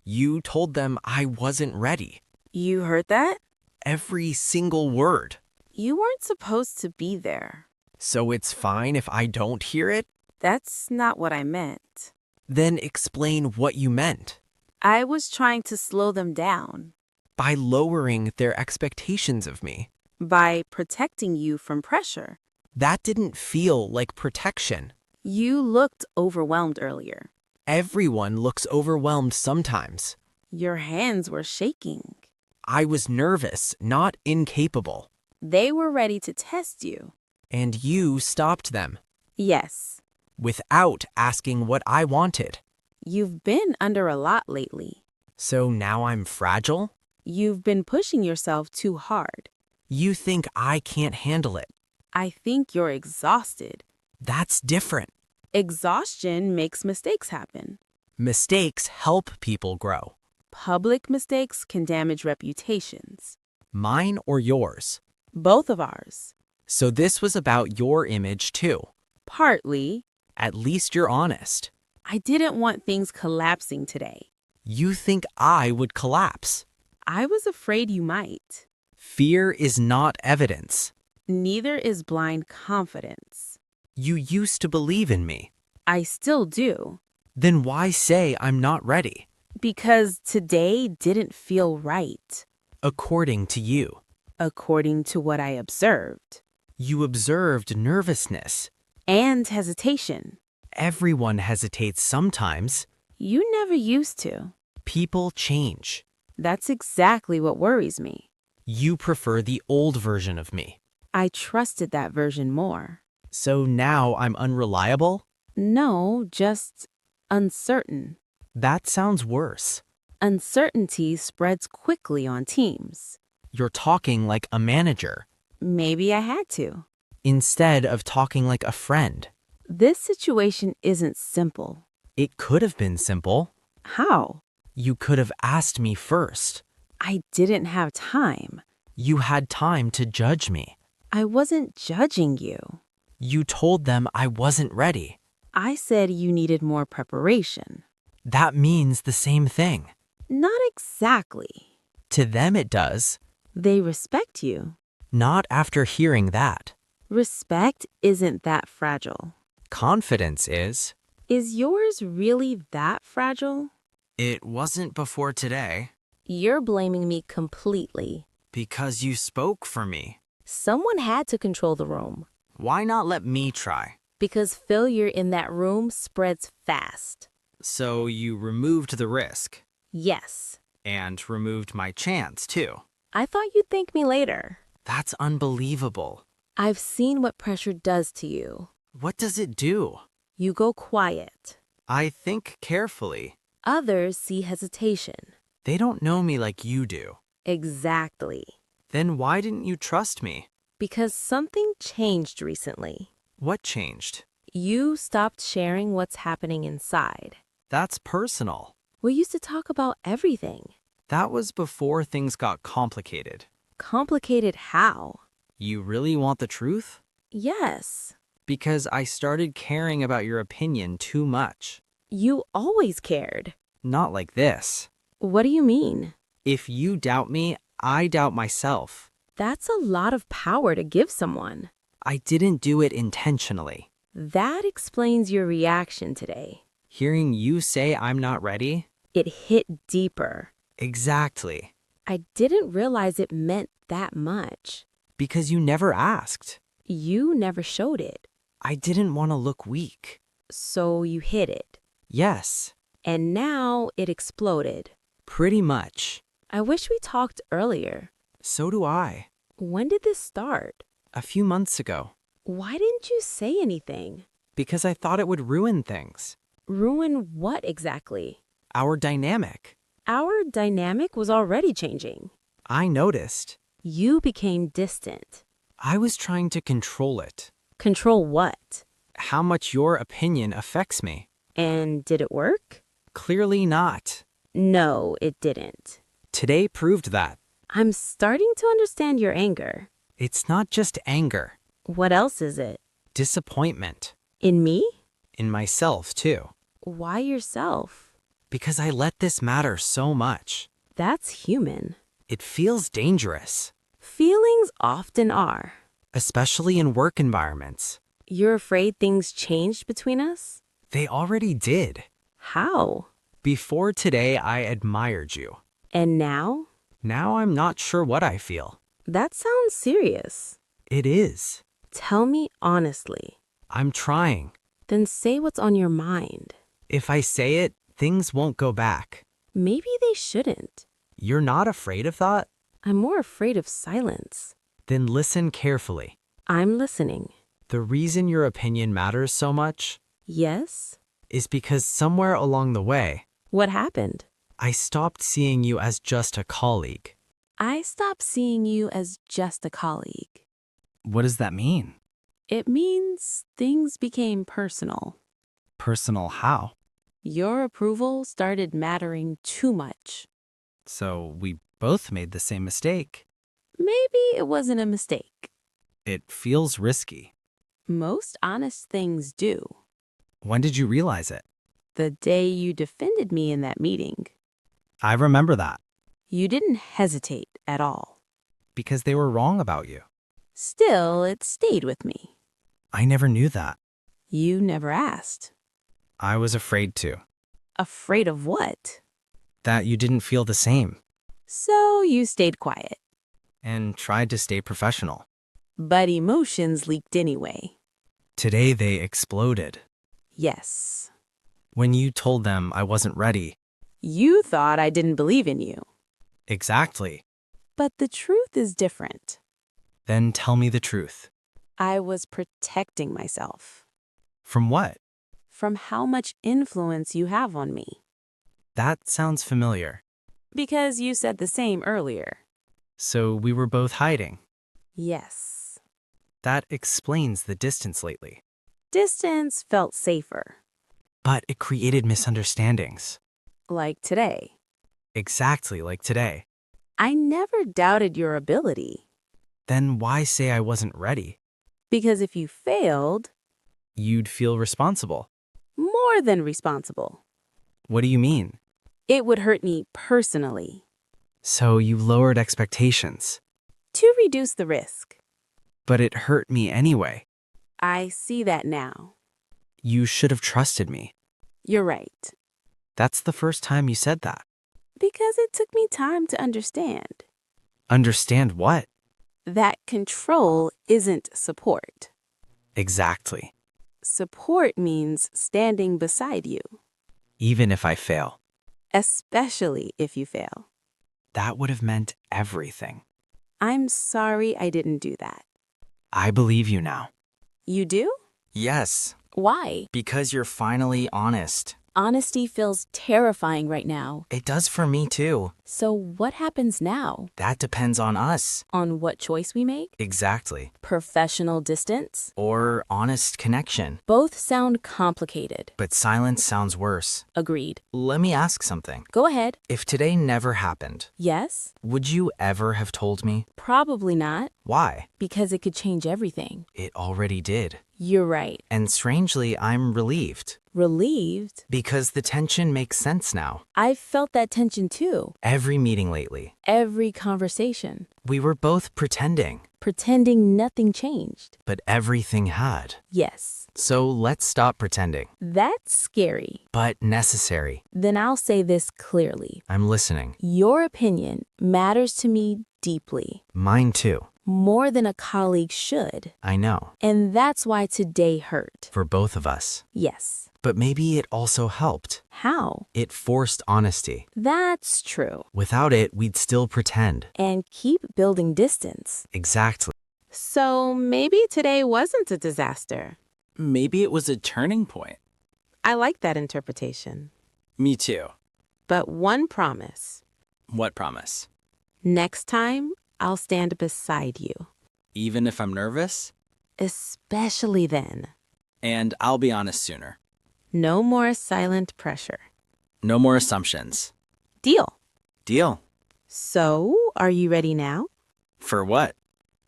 You told them I wasn't ready. You heard that? Every single word. You weren't supposed to be there. So it's fine if I don't hear it? That's not what I meant. Then explain what you meant. I was trying to slow them down By lowering their expectations of me. by protecting you from pressure. That didn't feel like protection. You looked overwhelmed earlier. Everyone looks overwhelmed sometimes. Your hands were shaking. I was nervous, not incapable. They were ready to test you. And you stopped them Yes, without asking what I wanted. you've been under a lot lately. So now I'm fragile? You've been pushing yourself too hard. You think I can't handle it. I think you're exhausted. That's different. Exhaustion makes mistakes happen. Mistakes help people grow. Public mistakes can damage reputations. Mine or yours. Both of ours. So this was about your image too. Partly. At least you're honest. I didn't want things collapsing today. You think I would collapse. I was afraid you might. Fear is not evidence. Neither is blind confidence. You used to believe in me. I still do. Then why say I'm not ready? Because today didn't feel right, According to you. according to what I observed. You observed nervousness. And hesitation. Everyone hesitates sometimes. You never used to. People change. That's exactly what worries me. You prefer the old version of me. I trusted that version more. So now I'm unreliable? No, just uncertain. That sounds worse. Uncertainty spreads quickly on teams. You're talking like a manager Maybe I had to. instead of talking like a friend. This situation isn't simple. It could have been simple. How? You could have asked me first. I didn't have time. You had time to judge me. I wasn't judging you. You told them I wasn't ready. I said you needed more preparation. That means the same thing. Not exactly. To them it does. They respect you. Not after hearing that. Respect isn't that fragile. Confidence is. Is yours really that fragile? It wasn't before today. You're blaming me completely. Because you spoke for me. Someone had to control the room. Why not let me try? Because failure in that room spreads fast. So you removed the risk. Yes. And removed my chance, too. I thought you'd thank me later. That's unbelievable. I've seen what pressure does to you. What does it do? You go quiet. I think carefully. Others see hesitation. They don't know me like you do. Exactly. Then why didn't you trust me? Because something changed recently. What changed? You stopped sharing what's happening inside. That's personal. We used to talk about everything. That was before things got complicated. Complicated how? You really want the truth? Yes. Because I started caring about your opinion too much. You always cared. Not like this. What do you mean? If you doubt me, I doubt myself. That's a lot of power to give someone. I didn't do it intentionally. That explains your reaction today. Hearing you say I'm not ready? It hit deeper. Exactly. I didn't realize it meant that much. Because you never asked. You never showed it. I didn't want to look weak. So you hid it. Yes, And now it exploded. pretty much. I wish we talked earlier. So do I. When did this start? A few months ago. Why didn't you say anything? Because I thought it would ruin things. Ruin what exactly? Our dynamic. Our dynamic was already changing. I noticed. You became distant. I was trying to control it. Control what? How much your opinion affects me. And did it work? Clearly not. No, it didn't. Today proved that. I'm starting to understand your anger. It's not just anger. What else is it? Disappointment. In me? In myself, too. Why yourself? Because I let this matter so much. That's human. It feels dangerous, Feelings often are. especially in work environments. You're afraid things changed between us? They already did. How? Before today, I admired you. And now? Now I'm not sure what I feel. That sounds serious. It is. Tell me honestly. I'm trying. Then say what's on your mind. If I say it, things won't go back. Maybe they shouldn't. You're not afraid of that? I'm more afraid of silence. Then listen carefully. I'm listening. The reason your opinion matters so much Yes? is because somewhere along the way, What happened? I stopped seeing you as just a colleague. I stopped seeing you as just a colleague. What does that mean? It means things became personal. Personal how? Your approval started mattering too much. So we both made the same mistake. Maybe it wasn't a mistake. It feels risky. Most honest things do. When did you realize it? The day you defended me in that meeting, I remember that you didn't hesitate at all. because they were wrong about you. Still, it stayed with me. I never knew that. You never asked. I was afraid to. Afraid of what? That you didn't feel the same So you stayed quiet. and tried to stay professional. But emotions leaked anyway. Today they exploded. Yes. When you told them I wasn't ready. You thought I didn't believe in you. Exactly. But the truth is different. Then tell me the truth. I was protecting myself From what? from how much influence you have on me. That sounds familiar. Because you said the same earlier. So we were both hiding. Yes. That explains the distance lately. Distance felt safer. But it created misunderstandings. Like today. Exactly like today. I never doubted your ability. Then why say I wasn't ready? Because if you failed, You'd feel responsible. more than responsible, What do you mean? it would hurt me personally. So you lowered expectations. To reduce the risk. But it hurt me anyway. I see that now. You should have trusted me. You're right. That's the first time you said that. Because it took me time to understand Understand what? that control isn't support. Exactly. Support means standing beside you, Even if I fail. especially if you fail. That would have meant everything. I'm sorry I didn't do that. I believe you now. You do? Yes, Why? because you're finally honest. Honesty feels terrifying right now. It does for me too. So what happens now? That depends on us. On what choice we make? Exactly. Professional distance? Or honest connection. Both sound complicated. But silence sounds worse. Agreed. Let me ask something. Go ahead. If today never happened, Yes? would you ever have told me? Probably not, Why? because it could change everything. It already did. You're right. And strangely, I'm relieved. Relieved? Because the tension makes sense now. I've felt that tension too. Every meeting lately, Every conversation. we were both pretending, Pretending nothing changed. but everything had. Yes. So let's stop pretending. That's scary. But necessary. Then I'll say this clearly. I'm listening. Your opinion matters to me deeply. Mine too. More than a colleague should. I know. And that's why today hurt. For both of us. Yes. But maybe it also helped. How? It forced honesty. That's true. Without it, we'd still pretend. And keep building distance. Exactly. So maybe today wasn't a disaster. Maybe it was a turning point. I like that interpretation. Me too. But one promise. What promise? Next time, I'll stand beside you. Even if I'm nervous? Especially then. And I'll be honest sooner. No more silent pressure. No more assumptions. Deal. Deal. So, are you ready now? For what?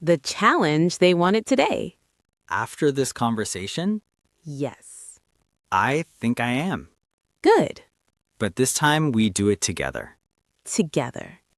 The challenge they wanted today. After this conversation? Yes. I think I am. Good. but this time we do it together. Together.